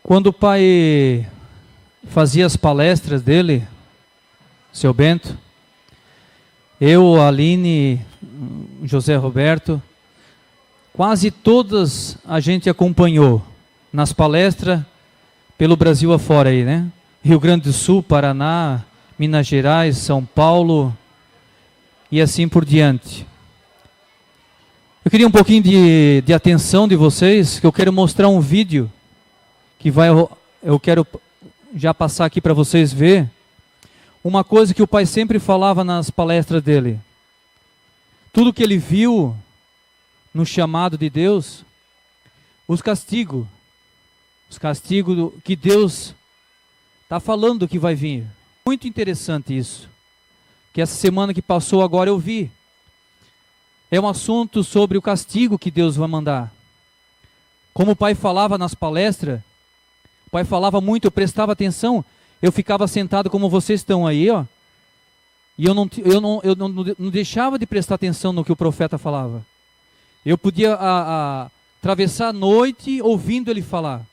Quando o pai fazia as palestras dele, seu Bento, eu, a Aline, José Roberto, quase todas a gente acompanhou nas palestras pelo Brasil afora aí, né? Rio Grande do Sul, Paraná, Minas Gerais, São Paulo e assim por diante. Eu queria um pouquinho de atenção de vocês, que eu quero mostrar um vídeo que eu quero já passar aqui para vocês ver. Uma coisa que o pai sempre falava nas palestras dele. Tudo que ele viu no chamado de Deus, os castigos que Deus está falando que vai vir. Muito interessante isso. Que essa semana que passou agora eu vi. É um assunto sobre o castigo que Deus vai mandar. Como o pai falava nas palestras, o pai falava muito, eu prestava atenção, eu ficava sentado como vocês estão aí, ó. E eu não deixava de prestar atenção no que o profeta falava. Eu podia atravessar a noite ouvindo ele falar.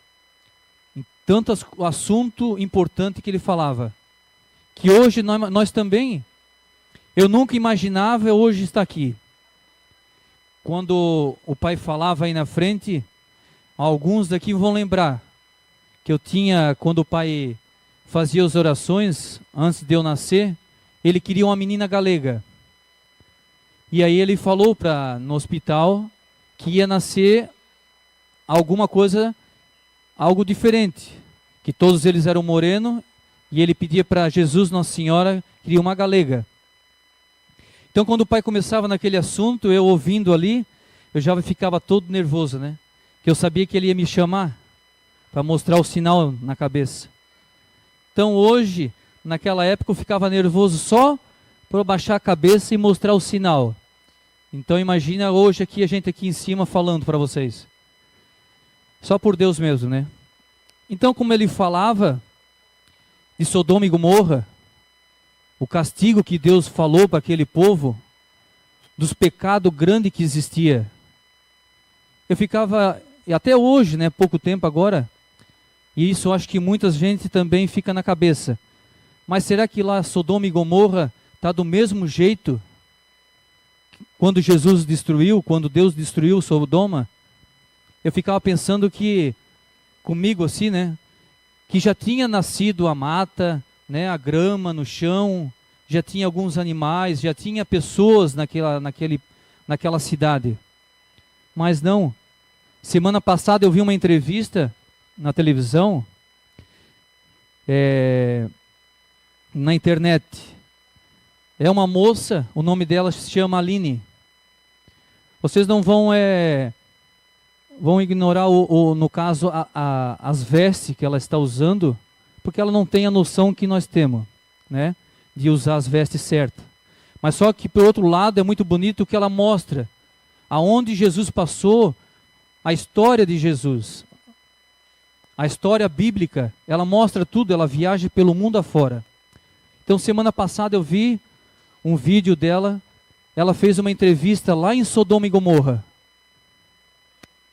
Tanto assunto importante que ele falava. Que hoje nós também, eu nunca imaginava hoje estar aqui. Quando o pai falava aí na frente, alguns daqui vão lembrar que eu tinha, quando o pai fazia as orações, antes de eu nascer, ele queria uma menina galega. E aí ele falou no hospital que ia nascer alguma coisa, algo diferente. Que todos eles eram morenos, e ele pedia para Jesus, Nossa Senhora, queria uma galega. Então quando o pai começava naquele assunto, eu ouvindo ali, eu já ficava todo nervoso, né? Que eu sabia que ele ia me chamar para mostrar o sinal na cabeça. Então hoje, naquela época, eu ficava nervoso só por baixar a cabeça e mostrar o sinal. Então imagina hoje aqui, a gente aqui em cima falando para vocês. Só por Deus mesmo, né? Então como ele falava de Sodoma e Gomorra, o castigo que Deus falou para aquele povo, dos pecados grandes que existia. Eu ficava, e até hoje, né, pouco tempo agora, e isso eu acho que muita gente também fica na cabeça. Mas será que lá Sodoma e Gomorra está do mesmo jeito? Quando Jesus destruiu, quando Deus destruiu Sodoma, eu ficava pensando que, comigo assim, né, que já tinha nascido a mata, né, a grama no chão, já tinha alguns animais, já tinha pessoas naquela cidade. Mas não. Semana passada eu vi uma entrevista na televisão, na internet. É uma moça, o nome dela se chama Aline. Vocês não vão ignorar, no caso, as vestes que ela está usando, porque ela não tem a noção que nós temos, né, de usar as vestes certas. Mas só que, por outro lado, é muito bonito que ela mostra aonde Jesus passou, a história de Jesus. A história bíblica, ela mostra tudo, ela viaja pelo mundo afora. Então, semana passada eu vi um vídeo dela, ela fez uma entrevista lá em Sodoma e Gomorra.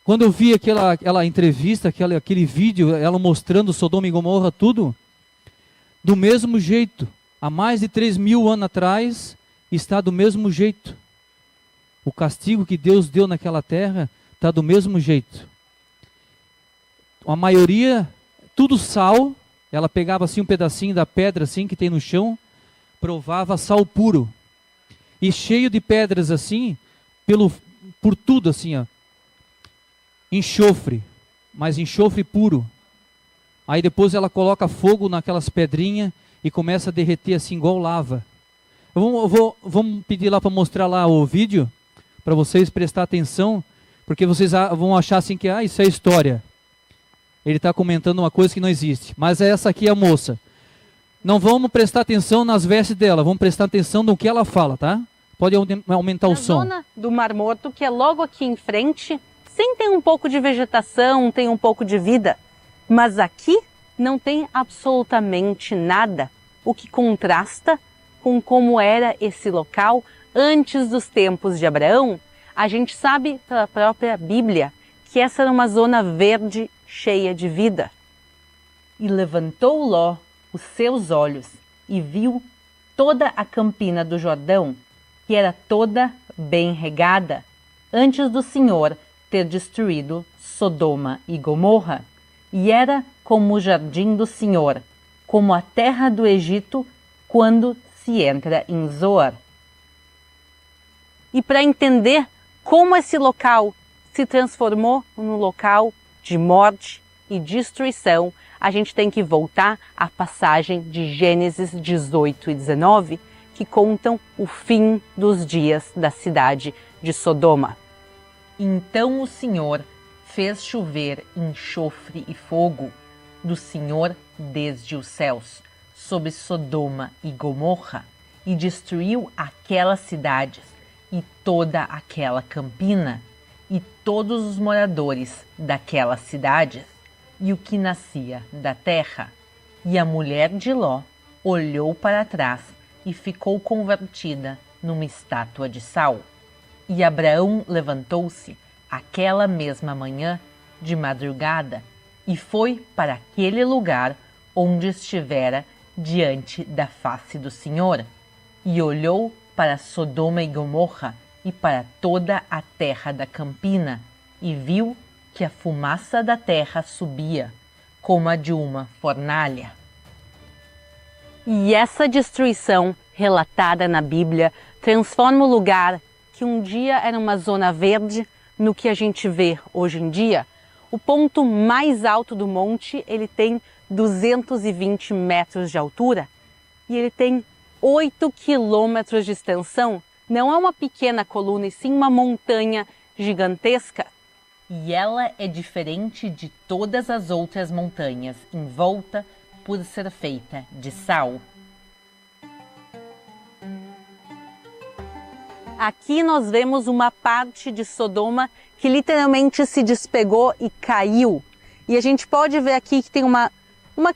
Quando eu vi aquela entrevista, aquele vídeo, ela mostrando Sodoma e Gomorra, tudo, do mesmo jeito, há mais de 3.000 anos atrás, está do mesmo jeito. O castigo que Deus deu naquela terra está do mesmo jeito. A maioria, tudo sal, ela pegava assim um pedacinho da pedra assim que tem no chão, provava sal puro. E cheio de pedras assim, por tudo assim, ó. Enxofre, mas enxofre puro. Aí depois ela coloca fogo naquelas pedrinhas e começa a derreter assim igual lava. Vamos pedir lá para mostrar lá o vídeo, para vocês prestar atenção, porque vocês vão achar assim que isso é história. Ele está comentando uma coisa que não existe. Mas essa aqui é a moça. Não vamos prestar atenção nas vestes dela, vamos prestar atenção no que ela fala, tá? Pode aumentar o som. Na zona do Mar Morto, que é logo aqui em frente, sim, tem um pouco de vegetação, tem um pouco de vida. Mas aqui não tem absolutamente nada, o que contrasta com como era esse local antes dos tempos de Abraão. A gente sabe pela própria Bíblia que essa era uma zona verde cheia de vida. E levantou Ló os seus olhos e viu toda a campina do Jordão, que era toda bem regada, antes do Senhor ter destruído Sodoma e Gomorra, e era como o jardim do Senhor, como a terra do Egito, quando se entra em Zoar. E para entender como esse local se transformou num local de morte e destruição, a gente tem que voltar à passagem de Gênesis 18 e 19, que contam o fim dos dias da cidade de Sodoma. Então o Senhor fez chover enxofre e fogo do Senhor desde os céus sobre Sodoma e Gomorra, e destruiu aquelas cidades e toda aquela campina, e todos os moradores daquelas cidades, e o que nascia da terra. E a mulher de Ló olhou para trás e ficou convertida numa estátua de sal. E Abraão levantou-se aquela mesma manhã de madrugada e foi para aquele lugar onde estivera diante da face do Senhor, e olhou para Sodoma e Gomorra e para toda a terra da campina, e viu que a fumaça da terra subia, como a de uma fornalha. E essa destruição relatada na Bíblia transforma o lugar que um dia era uma zona verde no que a gente vê hoje em dia. O ponto mais alto do monte, ele tem 220 metros de altura e ele tem 8 quilômetros de extensão. Não é uma pequena coluna, e sim uma montanha gigantesca. E ela é diferente de todas as outras montanhas em volta por ser feita de sal. Aqui nós vemos uma parte de Sodoma que literalmente se despegou e caiu. E a gente pode ver aqui que tem uma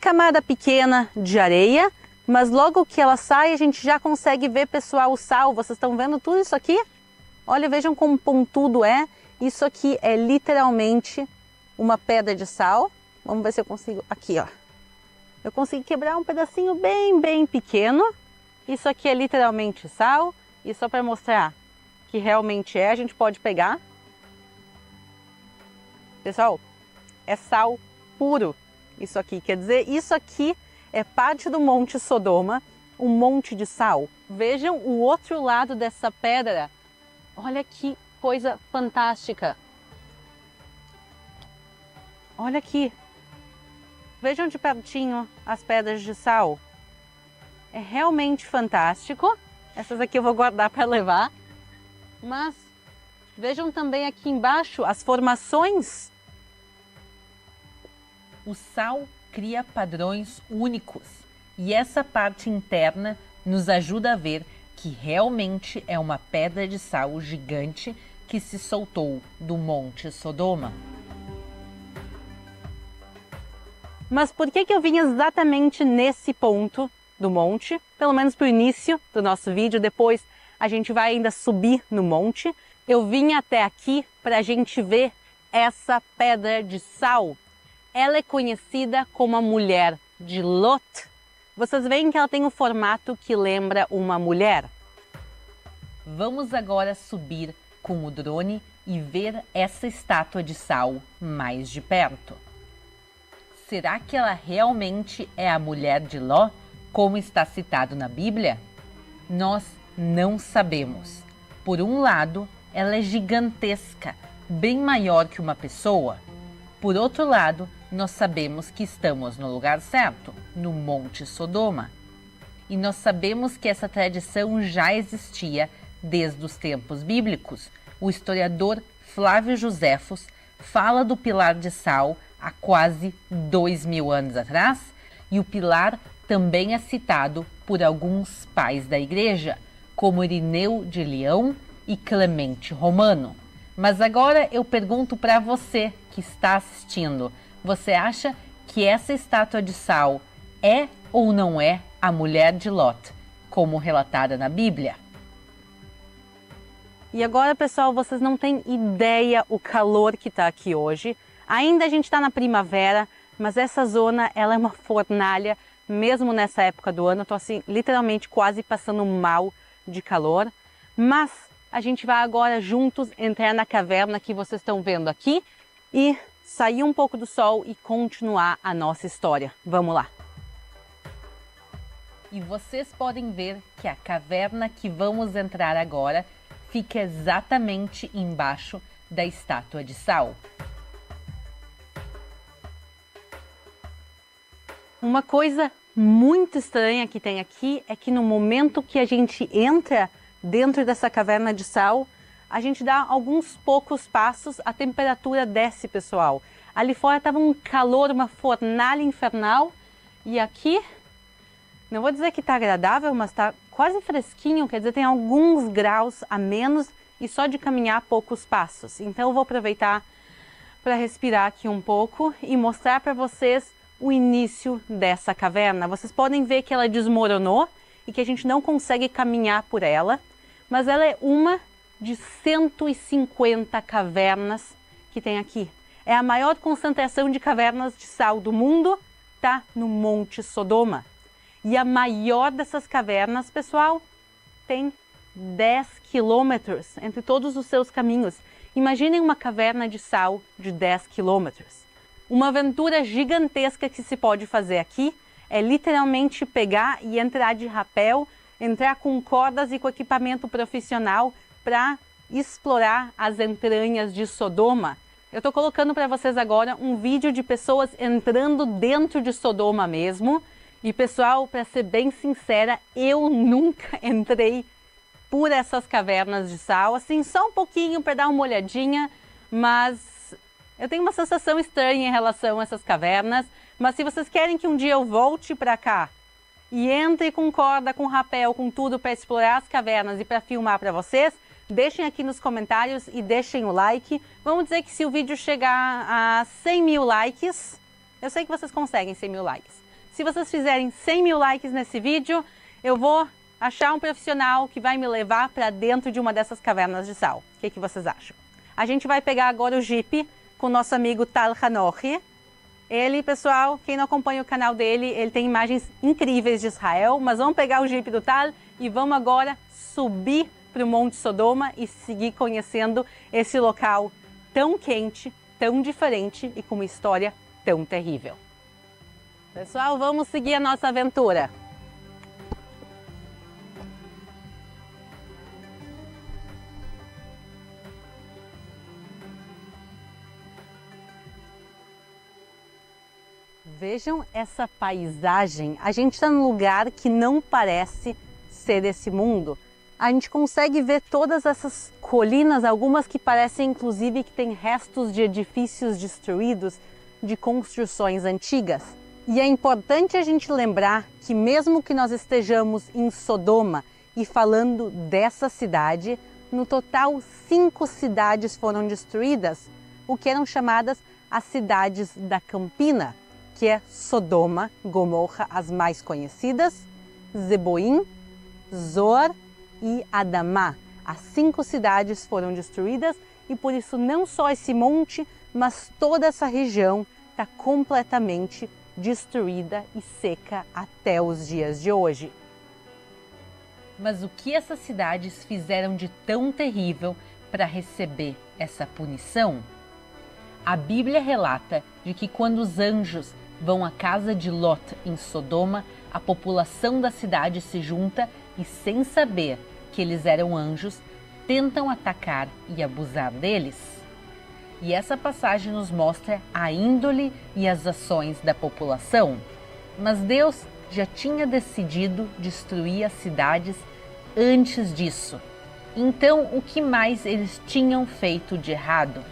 camada pequena de areia, mas logo que ela sai a gente já consegue ver, pessoal, o sal. Vocês estão vendo tudo isso aqui? Olha, vejam como pontudo é. Isso aqui é literalmente uma pedra de sal. Vamos ver se eu consigo. Aqui, ó. Eu consegui quebrar um pedacinho bem pequeno. Isso aqui é literalmente sal. E só para mostrar que realmente é, a gente pode pegar. Pessoal, é sal puro. Isso aqui, quer dizer, isso aqui é parte do Monte Sodoma, um monte de sal. Vejam o outro lado dessa pedra. Olha que coisa fantástica. Olha aqui. Vejam de pertinho as pedras de sal. É realmente fantástico. Essas aqui eu vou guardar para levar. Mas vejam também aqui embaixo as formações. O sal cria padrões únicos. E essa parte interna nos ajuda a ver que realmente é uma pedra de sal gigante que se soltou do Monte Sodoma. Mas por que eu vim exatamente nesse ponto do monte? Pelo menos para o início do nosso vídeo, depois a gente vai ainda subir no monte. Eu vim até aqui para a gente ver essa pedra de sal. Ela é conhecida como a mulher de Lot. Vocês veem que ela tem um formato que lembra uma mulher. Vamos agora subir com o drone e ver essa estátua de sal mais de perto. Será que ela realmente é a mulher de Ló, como está citado na Bíblia? Nós não sabemos. Por um lado, ela é gigantesca, bem maior que uma pessoa. Por outro lado, nós sabemos que estamos no lugar certo, no Monte Sodoma. E nós sabemos que essa tradição já existia desde os tempos bíblicos. O historiador Flávio Joséfos fala do pilar de sal há quase 2000 anos atrás, e o pilar também é citado por alguns pais da igreja, como Irineu de Leão e Clemente Romano. Mas agora eu pergunto para você que está assistindo, você acha que essa estátua de sal é ou não é a mulher de Lot, como relatada na Bíblia? E agora, pessoal, vocês não têm ideia o calor que está aqui hoje. Ainda a gente está na primavera, mas essa zona ela é uma fornalha, mesmo nessa época do ano. Eu tô assim, literalmente quase passando mal de calor. Mas a gente vai agora juntos entrar na caverna que vocês estão vendo aqui e sair um pouco do sol e continuar a nossa história. Vamos lá! E vocês podem ver que a caverna que vamos entrar agora fica exatamente embaixo da estátua de sal. Uma coisa muito estranha que tem aqui é que no momento que a gente entra dentro dessa caverna de sal, a gente dá alguns poucos passos, a temperatura desce, pessoal. Ali fora estava um calor, uma fornalha infernal, e aqui, não vou dizer que está agradável, mas está quase fresquinho, quer dizer, tem alguns graus a menos e só de caminhar poucos passos. Então eu vou aproveitar para respirar aqui um pouco e mostrar para vocês o início dessa caverna. Vocês podem ver que ela desmoronou e que a gente não consegue caminhar por ela, mas ela é uma de 150 cavernas que tem aqui. É a maior concentração de cavernas de sal do mundo, tá no Monte Sodoma. E a maior dessas cavernas, pessoal, tem 10 quilômetros entre todos os seus caminhos. Imaginem uma caverna de sal de 10 quilômetros. Uma aventura gigantesca que se pode fazer aqui é literalmente pegar e entrar de rapel, entrar com cordas e com equipamento profissional para explorar as entranhas de Sodoma. Eu estou colocando para vocês agora um vídeo de pessoas entrando dentro de Sodoma mesmo. E pessoal, para ser bem sincera, eu nunca entrei por essas cavernas de sal, assim, só um pouquinho para dar uma olhadinha, mas eu tenho uma sensação estranha em relação a essas cavernas. Mas se vocês querem que um dia eu volte para cá e entre com corda, com rapel, com tudo para explorar as cavernas e para filmar para vocês, deixem aqui nos comentários e deixem o like. Vamos dizer que se o vídeo chegar a 100 mil likes, eu sei que vocês conseguem 100 mil likes. Se vocês fizerem 100 mil likes nesse vídeo, eu vou achar um profissional que vai me levar para dentro de uma dessas cavernas de sal. O que vocês acham? A gente vai pegar agora o Jeep com o nosso amigo Tal Hanochi. Ele, pessoal, quem não acompanha o canal dele, ele tem imagens incríveis de Israel. Mas vamos pegar o Jeep do Tal e vamos agora subir para o Monte Sodoma e seguir conhecendo esse local tão quente, tão diferente e com uma história tão terrível. Pessoal, vamos seguir a nossa aventura. Vejam essa paisagem. A gente está num lugar que não parece ser desse mundo. A gente consegue ver todas essas colinas, algumas que parecem inclusive que tem restos de edifícios destruídos, de construções antigas. E é importante a gente lembrar que mesmo que nós estejamos em Sodoma e falando dessa cidade, no total 5 cidades foram destruídas, o que eram chamadas as cidades da Campina, que é Sodoma, Gomorra, as mais conhecidas, Zeboim, Zoar e Adamá. As 5 cidades foram destruídas e por isso não só esse monte, mas toda essa região está completamente destruída e seca até os dias de hoje. Mas o que essas cidades fizeram de tão terrível para receber essa punição? A Bíblia relata de que quando os anjos vão à casa de Lot em Sodoma, a população da cidade se junta e, sem saber que eles eram anjos, tentam atacar e abusar deles. E essa passagem nos mostra a índole e as ações da população. Mas Deus já tinha decidido destruir as cidades antes disso. Então, o que mais eles tinham feito de errado?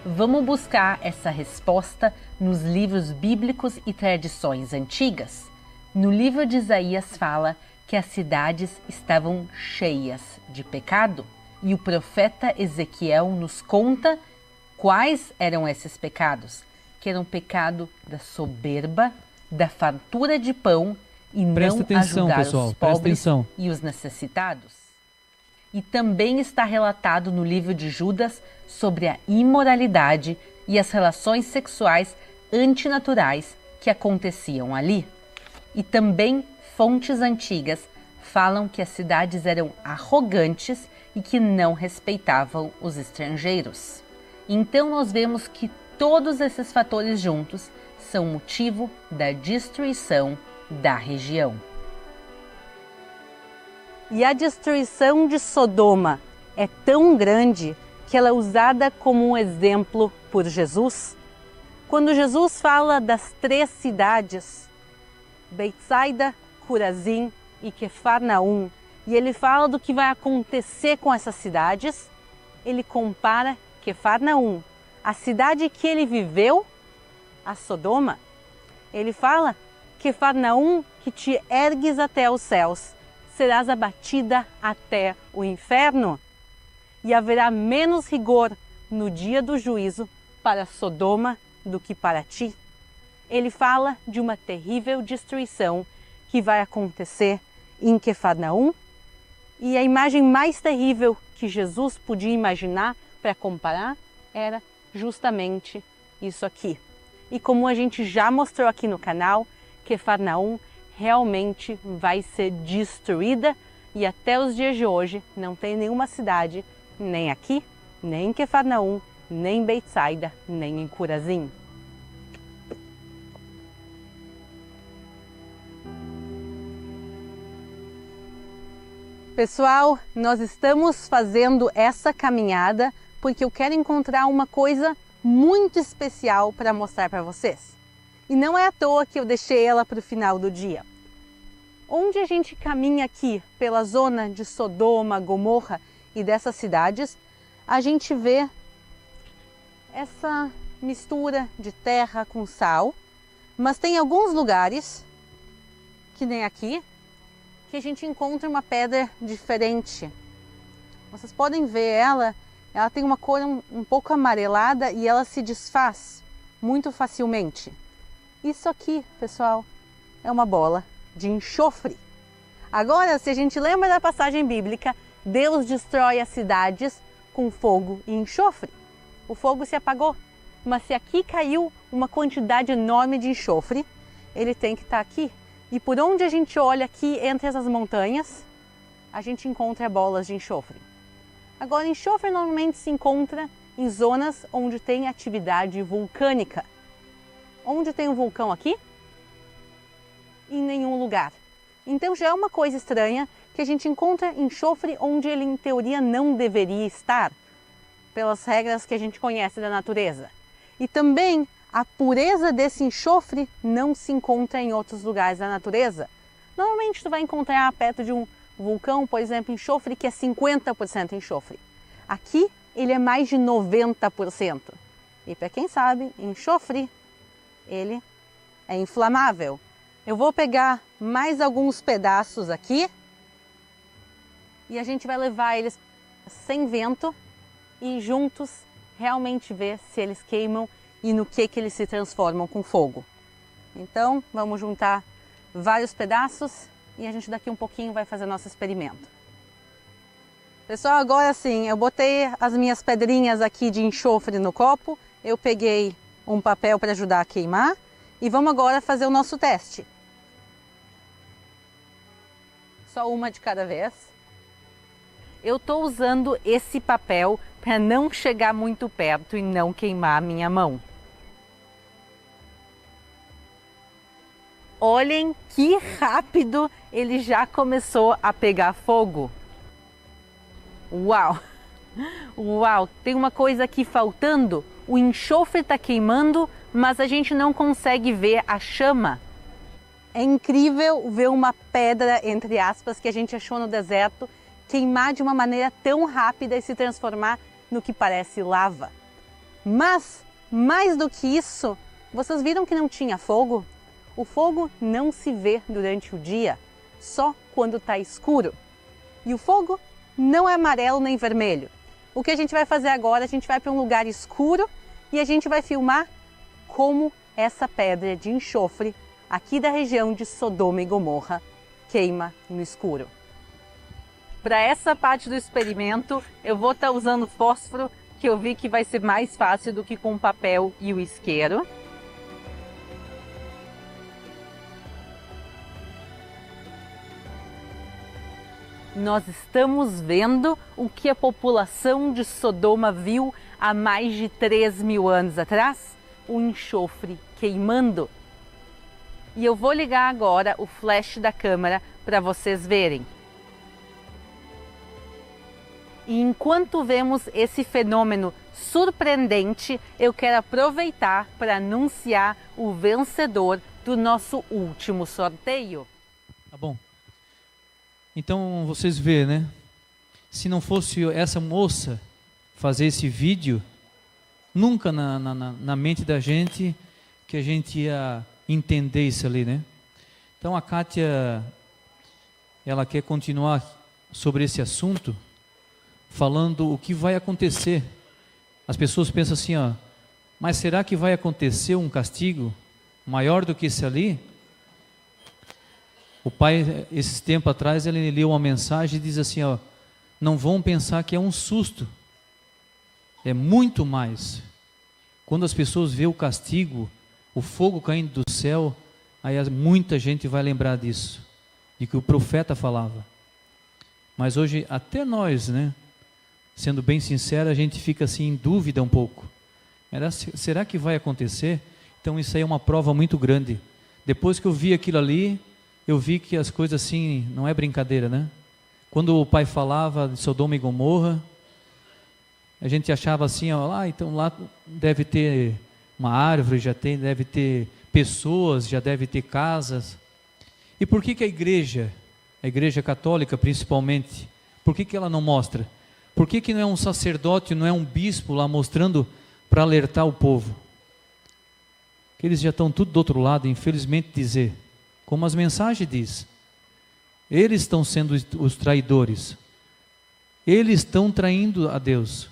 Vamos buscar essa resposta nos livros bíblicos e tradições antigas. No livro de Isaías fala que as cidades estavam cheias de pecado. E o profeta Ezequiel nos conta quais eram esses pecados, que eram o pecado da soberba, da fartura de pão e não ajudar os pobres e os necessitados. E também está relatado no livro de Judas sobre a imoralidade e as relações sexuais antinaturais que aconteciam ali. E também fontes antigas falam que as cidades eram arrogantes e que não respeitavam os estrangeiros. Então nós vemos que todos esses fatores juntos são motivo da destruição da região. E a destruição de Sodoma é tão grande que ela é usada como um exemplo por Jesus. Quando Jesus fala das 3 cidades, Betsaida, Corazim e Quefarnaum, e ele fala do que vai acontecer com essas cidades, ele compara Quefarnaum, a cidade que ele viveu, a Sodoma. Ele fala: Quefarnaum, que te ergues até os céus, serás abatida até o inferno, e haverá menos rigor no dia do juízo para Sodoma do que para ti. Ele fala de uma terrível destruição que vai acontecer em Quefarnaum, e a imagem mais terrível que Jesus podia imaginar para comparar era justamente isso aqui. E como a gente já mostrou aqui no canal, Quefarnaum realmente vai ser destruída, e até os dias de hoje não tem nenhuma cidade, nem aqui, nem em Quefarnaum, nem em Betsaida, nem em Corazim. Pessoal, nós estamos fazendo essa caminhada porque eu quero encontrar uma coisa muito especial para mostrar para vocês. E não é à toa que eu deixei ela para o final do dia. Onde a gente caminha aqui pela zona de Sodoma, Gomorra e dessas cidades, a gente vê essa mistura de terra com sal, mas tem alguns lugares, que nem aqui, que a gente encontra uma pedra diferente. Vocês podem ver ela tem uma cor um pouco amarelada e ela se desfaz muito facilmente. Isso aqui, pessoal, é uma bola de enxofre. Agora, se a gente lembra da passagem bíblica, Deus destrói as cidades com fogo e enxofre. O fogo se apagou, mas se aqui caiu uma quantidade enorme de enxofre, ele tem que estar aqui. E por onde a gente olha aqui entre essas montanhas, a gente encontra bolas de enxofre. Agora, enxofre normalmente se encontra em zonas onde tem atividade vulcânica. Onde tem um vulcão aqui? Em nenhum lugar. Então já é uma coisa estranha que a gente encontra enxofre onde ele em teoria não deveria estar, pelas regras que a gente conhece da natureza. E também a pureza desse enxofre não se encontra em outros lugares da natureza. Normalmente tu vai encontrar perto de um vulcão, por exemplo, enxofre que é 50% enxofre. Aqui ele é mais de 90%. E para quem sabe, enxofre, ele é inflamável. Eu vou pegar mais alguns pedaços aqui e a gente vai levar eles sem vento e juntos realmente ver se eles queimam e no que eles se transformam com fogo. Então vamos juntar vários pedaços e a gente daqui um pouquinho vai fazer nosso experimento. Pessoal, agora sim, eu botei as minhas pedrinhas aqui de enxofre no copo, eu peguei um papel para ajudar a queimar e vamos agora fazer o nosso teste. Só uma de cada vez. Eu estou usando esse papel para não chegar muito perto e não queimar a minha mão. Olhem que rápido ele já começou a pegar fogo. Uau! Uau! Tem uma coisa aqui faltando. O enxofre está queimando, mas a gente não consegue ver a chama. É incrível ver uma pedra, entre aspas, que a gente achou no deserto, queimar de uma maneira tão rápida e se transformar no que parece lava. Mas, mais do que isso, vocês viram que não tinha fogo? O fogo não se vê durante o dia, só quando está escuro. E o fogo não é amarelo nem vermelho. O que a gente vai fazer agora, a gente vai para um lugar escuro e a gente vai filmar como essa pedra de enxofre aqui da região de Sodoma e Gomorra queima no escuro. Para essa parte do experimento, eu vou estar usando fósforo, que eu vi que vai ser mais fácil do que com o papel e o isqueiro. nós estamos vendo o que a população de Sodoma viu há mais de 3.000 anos atrás? O enxofre queimando. E eu vou ligar agora o flash da câmera para vocês verem. E enquanto vemos esse fenômeno surpreendente, eu quero aproveitar para anunciar o vencedor do nosso último sorteio. Tá bom. Então vocês vê, né? Se não fosse essa moça fazer esse vídeo, nunca na mente da gente que a gente ia entender isso ali, né? Então a Kátia, ela quer continuar sobre esse assunto, falando o que vai acontecer. As pessoas pensam assim, ó, mas será que vai acontecer um castigo maior do que esse ali? O pai, esses tempos atrás, ele leu uma mensagem e diz assim, ó, não vão pensar que é um susto, é muito mais. Quando as pessoas vê o castigo, o fogo caindo do céu, aí muita gente vai lembrar disso, de que o profeta falava. Mas hoje, até nós, né, sendo bem sincero, a gente fica assim em dúvida um pouco. Será que vai acontecer? Então isso aí é uma prova muito grande. Depois que eu vi aquilo ali, eu vi que as coisas assim, não é brincadeira, né? Quando o pai falava de Sodoma e Gomorra, a gente achava assim, ó, então lá deve ter uma árvore, deve ter pessoas, já deve ter casas. E por que a igreja católica principalmente, por que ela não mostra? Por que não é um sacerdote, não é um bispo lá mostrando para alertar o povo? Que eles já estão tudo do outro lado, infelizmente dizer, como as mensagens diz. Eles estão sendo os traidores. Eles estão traindo a Deus.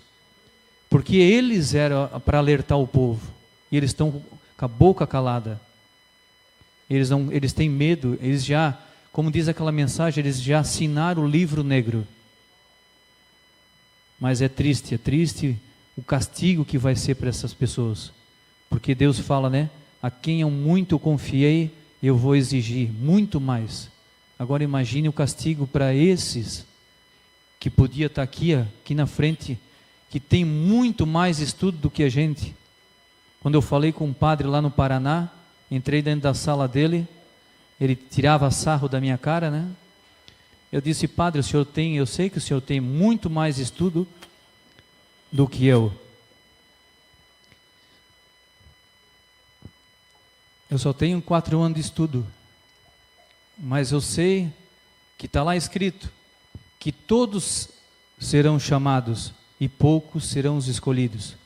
Porque eles eram para alertar o povo. E eles estão com a boca calada. Eles têm medo, eles já, como diz aquela mensagem, eles já assinaram o livro negro. Mas é triste o castigo que vai ser para essas pessoas. Porque Deus fala, né? A quem eu muito confiei, eu vou exigir muito mais. Agora imagine o castigo para esses que podia estar aqui na frente, que tem muito mais estudo do que a gente. Quando eu falei com um padre lá no Paraná, entrei dentro da sala dele, ele tirava sarro da minha cara, né? Eu disse, padre, eu sei que o senhor tem muito mais estudo do que eu. Eu só tenho 4 anos de estudo, mas eu sei que está lá escrito que todos serão chamados e poucos serão os escolhidos.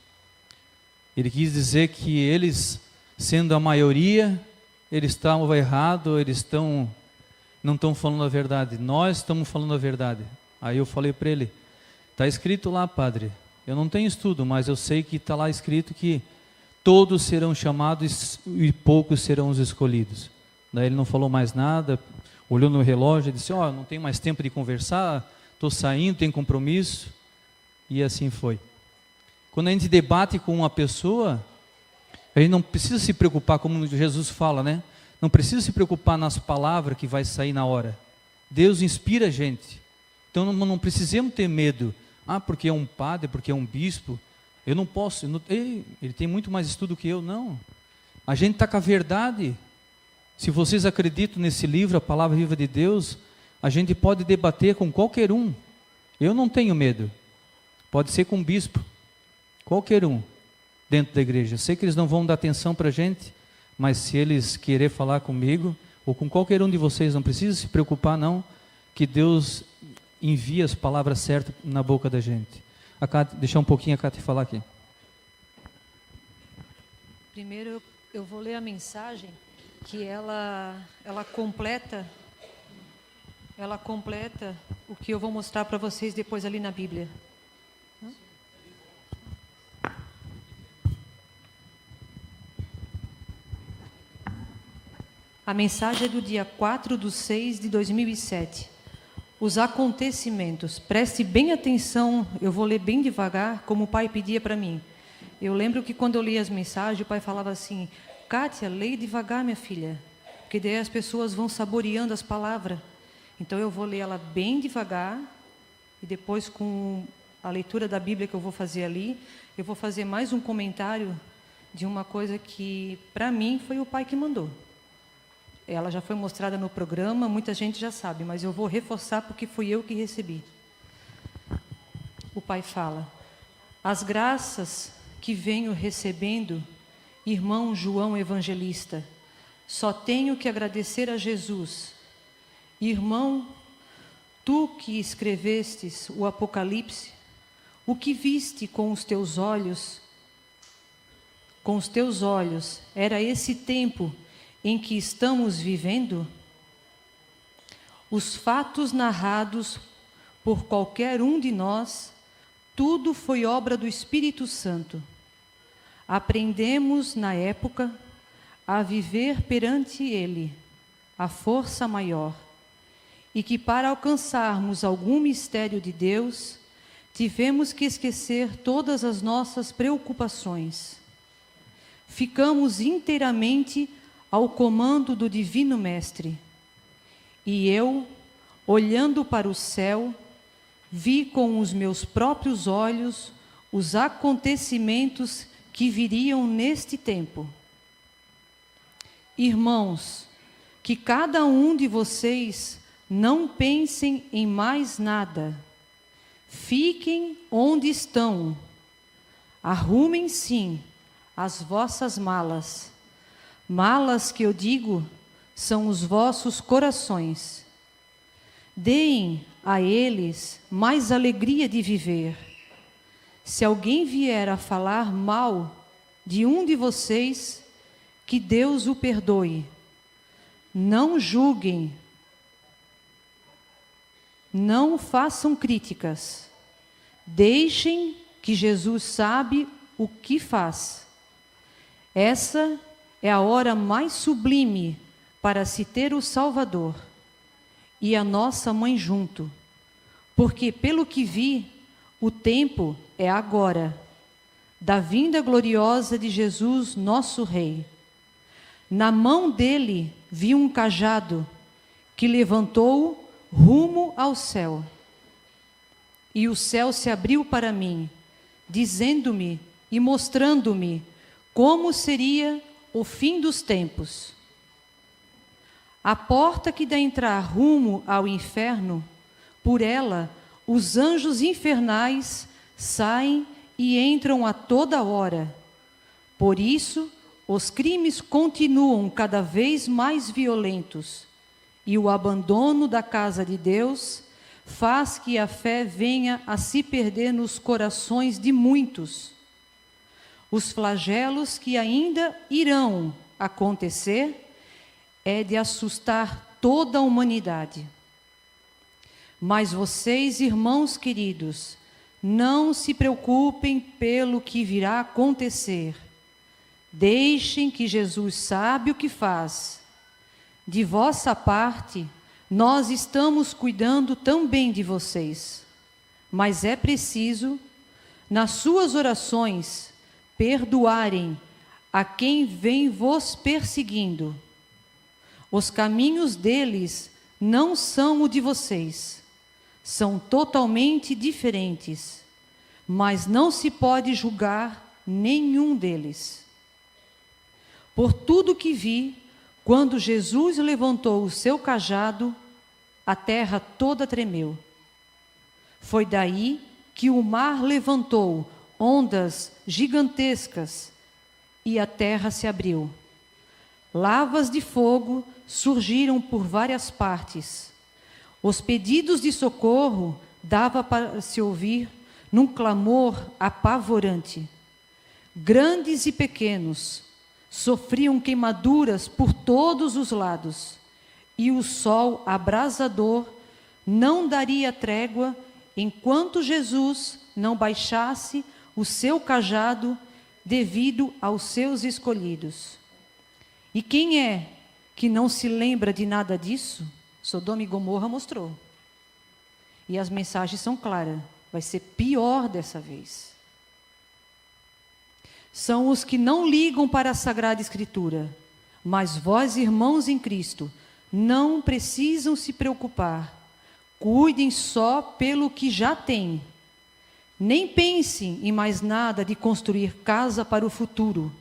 Ele quis dizer que eles, sendo a maioria, eles estavam errados, não estão falando a verdade. Nós estamos falando a verdade. Aí eu falei para ele, está escrito lá, padre, eu não tenho estudo, mas eu sei que está lá escrito que todos serão chamados e poucos serão os escolhidos. Daí ele não falou mais nada, olhou no relógio e disse, não tenho mais tempo de conversar, estou saindo, tenho compromisso. E assim foi. Quando a gente debate com uma pessoa, a gente não precisa se preocupar, como Jesus fala, né? Não precisa se preocupar nas palavras que vai sair na hora. Deus inspira a gente. Então não precisamos ter medo. Porque é um padre, porque é um bispo. Eu não posso. Ele tem muito mais estudo que eu. Não. A gente está com a verdade. Se vocês acreditam nesse livro, a palavra viva de Deus, a gente pode debater com qualquer um. Eu não tenho medo. Pode ser com um bispo. Qualquer um dentro da igreja. Eu sei que eles não vão dar atenção para a gente, mas se eles querer falar comigo, ou com qualquer um de vocês, não precisa se preocupar não, que Deus envia as palavras certas na boca da gente. Deixar um pouquinho a Cátia falar aqui. Primeiro eu vou ler a mensagem que ela completa o que eu vou mostrar para vocês depois ali na Bíblia. A mensagem é do dia 4/6/2007. Os acontecimentos. Preste bem atenção, eu vou ler bem devagar, como o pai pedia para mim. Eu lembro que quando eu li as mensagens, o pai falava assim, Kátia, leia devagar, minha filha, porque daí as pessoas vão saboreando as palavras. Então eu vou ler ela bem devagar e depois com a leitura da Bíblia que eu vou fazer ali, eu vou fazer mais um comentário de uma coisa que, para mim, foi o pai que mandou. Ela já foi mostrada no programa, muita gente já sabe, mas eu vou reforçar porque fui eu que recebi. O pai fala: as graças que venho recebendo, irmão João Evangelista, só tenho que agradecer a Jesus. Irmão, tu que escrevestes o Apocalipse, o que viste com os teus olhos, era esse tempo em que estamos vivendo? Os fatos narrados por qualquer um de nós, tudo foi obra do Espírito Santo. Aprendemos, na época, a viver perante Ele, a força maior, e que para alcançarmos algum mistério de Deus, tivemos que esquecer todas as nossas preocupações. Ficamos inteiramente ao comando do Divino Mestre. E eu, olhando para o céu, vi com os meus próprios olhos os acontecimentos que viriam neste tempo. Irmãos, que cada um de vocês não pensem em mais nada. Fiquem onde estão. Arrumem, sim, as vossas malas. Malas que eu digo são os vossos corações. Deem a eles mais alegria de viver. Se alguém vier a falar mal de um de vocês, que Deus o perdoe. Não julguem. Não façam críticas. Deixem que Jesus sabe o que faz. Essa é a hora mais sublime para se ter o Salvador e a nossa mãe junto, porque, pelo que vi, o tempo é agora, da vinda gloriosa de Jesus, nosso Rei. Na mão dele vi um cajado que levantou rumo ao céu. E o céu se abriu para mim, dizendo-me e mostrando-me como seria o fim dos tempos. A porta que dá entrar rumo ao inferno, por ela os anjos infernais saem e entram a toda hora. Por isso, os crimes continuam cada vez mais violentos, e o abandono da casa de Deus faz que a fé venha a se perder nos corações de muitos. Os flagelos que ainda irão acontecer é de assustar toda a humanidade. Mas vocês, irmãos queridos, não se preocupem pelo que virá acontecer. Deixem que Jesus sabe o que faz. De vossa parte, nós estamos cuidando também de vocês. Mas é preciso, nas suas orações, perdoarem a quem vem vos perseguindo. Os caminhos deles não são o de vocês, são totalmente diferentes, mas não se pode julgar nenhum deles. Por tudo que vi, quando Jesus levantou o seu cajado, a terra toda tremeu. Foi daí que o mar levantou ondas gigantescas e a terra se abriu. Lavas de fogo surgiram por várias partes. Os pedidos de socorro dava para se ouvir num clamor apavorante. Grandes e pequenos sofriam queimaduras por todos os lados, e o sol abrasador não daria trégua enquanto Jesus não baixasse o seu cajado devido aos seus escolhidos. E quem é que não se lembra de nada disso? Sodoma e Gomorra mostrou. E as mensagens são claras. Vai ser pior dessa vez. São os que não ligam para a Sagrada Escritura. Mas vós, irmãos em Cristo, não precisam se preocupar. Cuidem só pelo que já têm. Nem pensem em mais nada de construir casa para o futuro.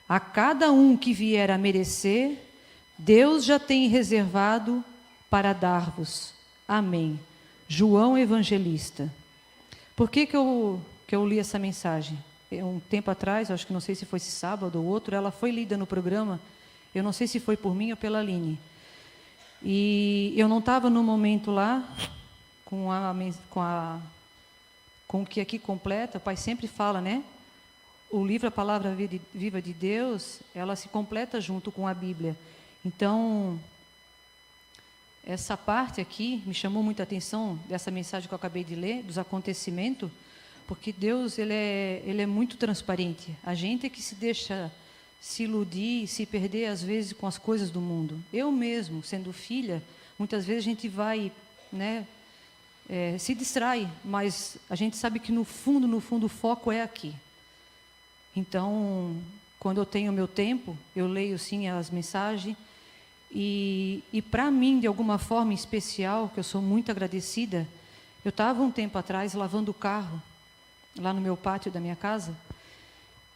A cada um que vier a merecer, Deus já tem reservado para dar-vos. Amém. João Evangelista. Por que eu li essa mensagem? Um tempo atrás, acho que não sei se foi esse sábado ou outro, ela foi lida no programa, eu não sei se foi por mim ou pela Aline. E eu não estava no momento lá, com o que aqui completa, o pai sempre fala, né? O livro A Palavra Viva de Deus, ela se completa junto com a Bíblia. Então, essa parte aqui me chamou muita atenção, dessa mensagem que eu acabei de ler, dos acontecimentos, porque Deus, ele é muito transparente. A gente é que se deixa se iludir, se perder às vezes com as coisas do mundo. Eu mesmo, sendo filha, muitas vezes a gente vai, né, se distrai, mas a gente sabe que no fundo, o foco é aqui. Então, quando eu tenho meu tempo, eu leio sim as mensagens, e para mim, de alguma forma especial, que eu sou muito agradecida, eu estava um tempo atrás lavando o carro, lá no meu pátio da minha casa,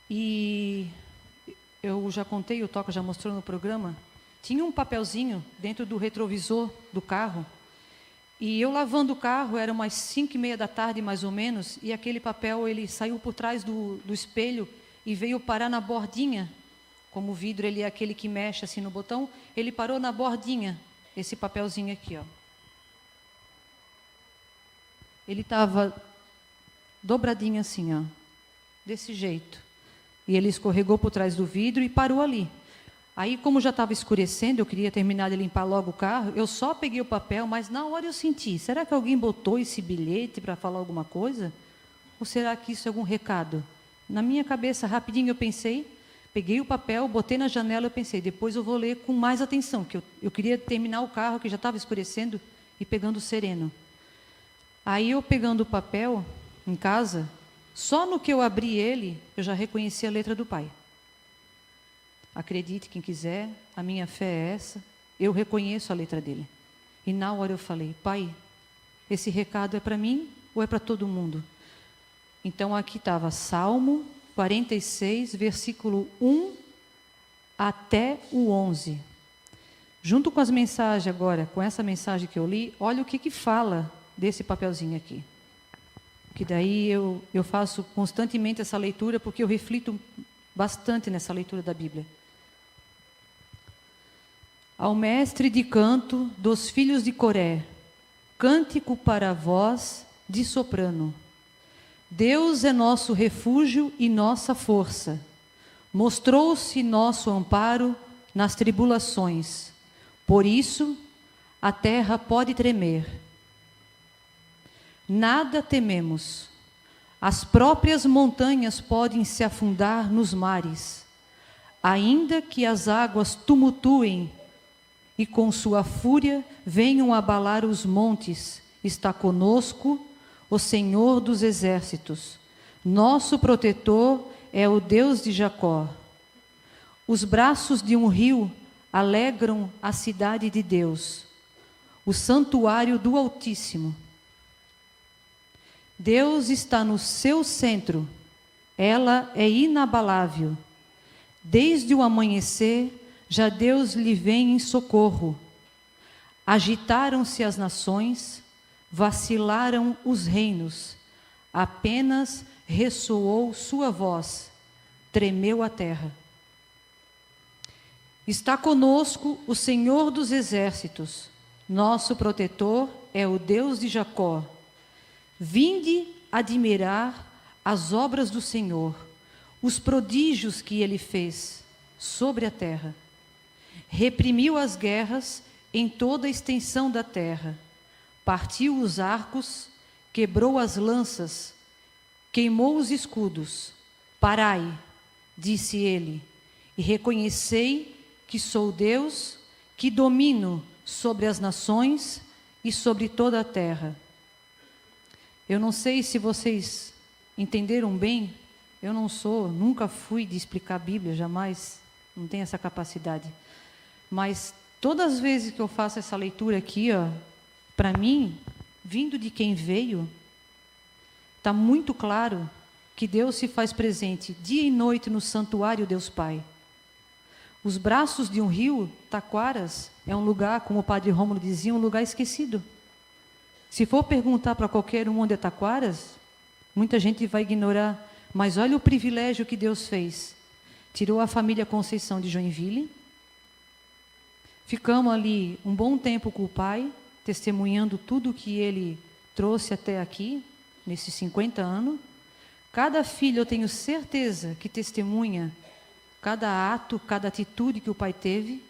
e eu já contei, o Toca já mostrou no programa, tinha um papelzinho dentro do retrovisor do carro, e eu lavando o carro, era umas 5:30 da tarde mais ou menos, e aquele papel, ele saiu por trás do espelho e veio parar na bordinha. Como o vidro ele é aquele que mexe assim no botão, ele parou na bordinha, esse papelzinho aqui, ó. Ele estava dobradinho assim, ó, desse jeito. E ele escorregou por trás do vidro e parou ali. Aí, como já estava escurecendo, eu queria terminar de limpar logo o carro, eu só peguei o papel, mas na hora eu senti, será que alguém botou esse bilhete para falar alguma coisa? Ou será que isso é algum recado? Na minha cabeça, rapidinho eu pensei, peguei o papel, botei na janela, eu pensei, depois eu vou ler com mais atenção, que eu queria terminar o carro, que já estava escurecendo, e pegando sereno. Aí eu pegando o papel em casa, só no que eu abri ele, eu já reconheci a letra do pai. Acredite quem quiser, a minha fé é essa, eu reconheço a letra dele. E na hora eu falei, pai, esse recado é para mim ou é para todo mundo? Então aqui estava Salmo 46, versículo 1 até o 11. Junto com as mensagens agora, com essa mensagem que eu li, olha o que fala desse papelzinho aqui. Que daí eu faço constantemente essa leitura, porque eu reflito bastante nessa leitura da Bíblia. Ao mestre de canto dos filhos de Coré, cântico para a voz de soprano. Deus é nosso refúgio e nossa força. Mostrou-se nosso amparo nas tribulações. Por isso, a terra pode tremer. Nada tememos. As próprias montanhas podem se afundar nos mares. Ainda que as águas tumultuem e com sua fúria venham abalar os montes, está conosco o Senhor dos exércitos. Nosso protetor é o Deus de Jacó. Os braços de um rio alegram a cidade de Deus, o santuário do Altíssimo. Deus está no seu centro, ela é inabalável. Desde o amanhecer, já Deus lhe vem em socorro. Agitaram-se as nações, vacilaram os reinos, apenas ressoou sua voz, tremeu a terra. Está conosco o Senhor dos exércitos, nosso protetor é o Deus de Jacó. Vinde admirar as obras do Senhor, os prodígios que ele fez sobre a terra. Reprimiu as guerras em toda a extensão da terra, partiu os arcos, quebrou as lanças, queimou os escudos. Parai, disse ele, e reconhecei que sou Deus, que domino sobre as nações e sobre toda a terra. Eu não sei se vocês entenderam bem, eu nunca fui de explicar a Bíblia, jamais, não tenho essa capacidade. Mas Todas as vezes que eu faço essa leitura aqui, ó, para mim, vindo de quem veio, está muito claro que Deus se faz presente dia e noite no santuário Deus Pai. Os braços de um rio, Taquaras, é um lugar, como o padre Rômulo dizia, um lugar esquecido. Se for perguntar para qualquer um onde é Taquaras, muita gente vai ignorar. Mas olha o privilégio que Deus fez. Tirou a família Conceição de Joinville. Ficamos ali um bom tempo com o pai, testemunhando tudo que ele trouxe até aqui, nesses 50 anos. Cada filho, eu tenho certeza que testemunha cada ato, cada atitude que o pai teve,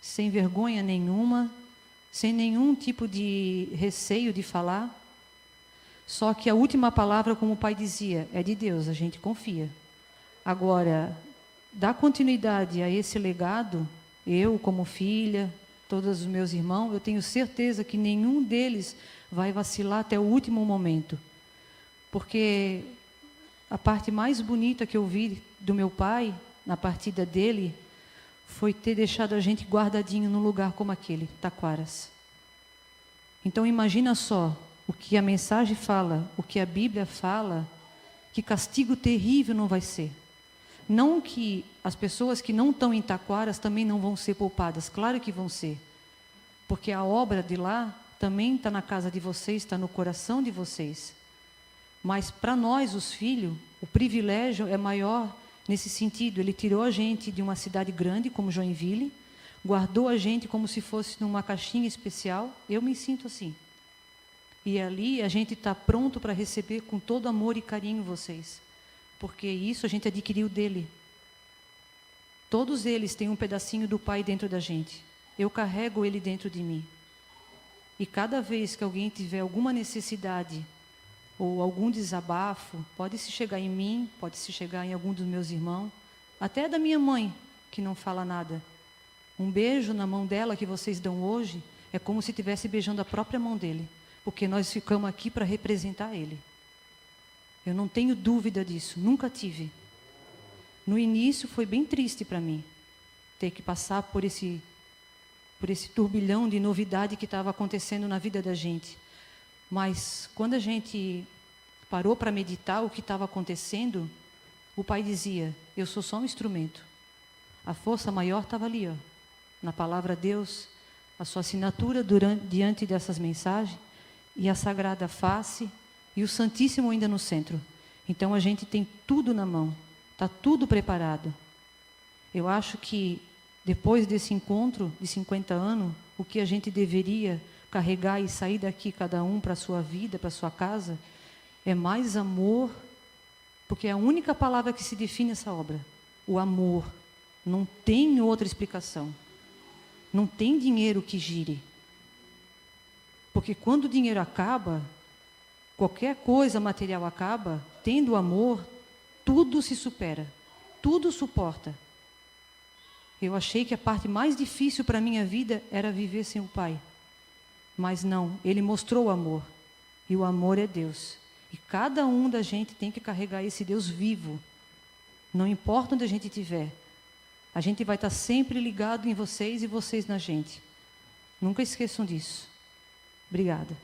sem vergonha nenhuma, sem nenhum tipo de receio de falar. Só que a última palavra, como o pai dizia, é de Deus, a gente confia. Agora, dar continuidade a esse legado, eu como filha, todos os meus irmãos, eu tenho certeza que nenhum deles vai vacilar até o último momento. Porque a parte mais bonita que eu vi do meu pai, na partida dele, foi ter deixado a gente guardadinho num lugar como aquele, Taquaras. Então imagina só, o que a mensagem fala, o que a Bíblia fala, que castigo terrível não vai ser. Não que as pessoas que não estão em Taquaras também não vão ser poupadas, claro que vão ser. Porque a obra de lá também está na casa de vocês, está no coração de vocês. Mas para nós, os filhos, o privilégio é maior nesse sentido. Ele tirou a gente de uma cidade grande como Joinville, guardou a gente como se fosse numa caixinha especial. Eu me sinto assim. E ali a gente está pronto para receber com todo amor e carinho vocês. Porque isso a gente adquiriu dele. Todos eles têm um pedacinho do Pai dentro da gente. Eu carrego ele dentro de mim. E cada vez que alguém tiver alguma necessidade ou algum desabafo, pode se chegar em mim, pode se chegar em algum dos meus irmãos, até da minha mãe, que não fala nada. Um beijo na mão dela que vocês dão hoje é como se estivesse beijando a própria mão dele, porque nós ficamos aqui para representar ele. Eu não tenho dúvida disso, nunca tive. No início foi bem triste para mim, ter que passar por esse turbilhão de novidade que estava acontecendo na vida da gente. Mas quando a gente parou para meditar o que estava acontecendo, o pai dizia, eu sou só um instrumento. A força maior estava ali, ó, na palavra Deus, a sua assinatura diante dessas mensagens, e a Sagrada Face, e o Santíssimo ainda no centro. Então a gente tem tudo na mão, está tudo preparado. Eu acho que depois desse encontro de 50 anos, o que a gente deveria carregar e sair daqui cada um para a sua vida, para a sua casa, é mais amor, porque é a única palavra que se define essa obra, o amor. Não tem outra explicação. Não tem dinheiro que gire. Porque quando o dinheiro acaba, qualquer coisa material acaba, tendo amor, tudo se supera, tudo suporta. Eu achei que a parte mais difícil para a minha vida era viver sem o Pai. Mas não, Ele mostrou o amor. E o amor é Deus. E cada um da gente tem que carregar esse Deus vivo. Não importa onde a gente estiver. A gente vai estar sempre ligado em vocês e vocês na gente. Nunca esqueçam disso. Obrigada.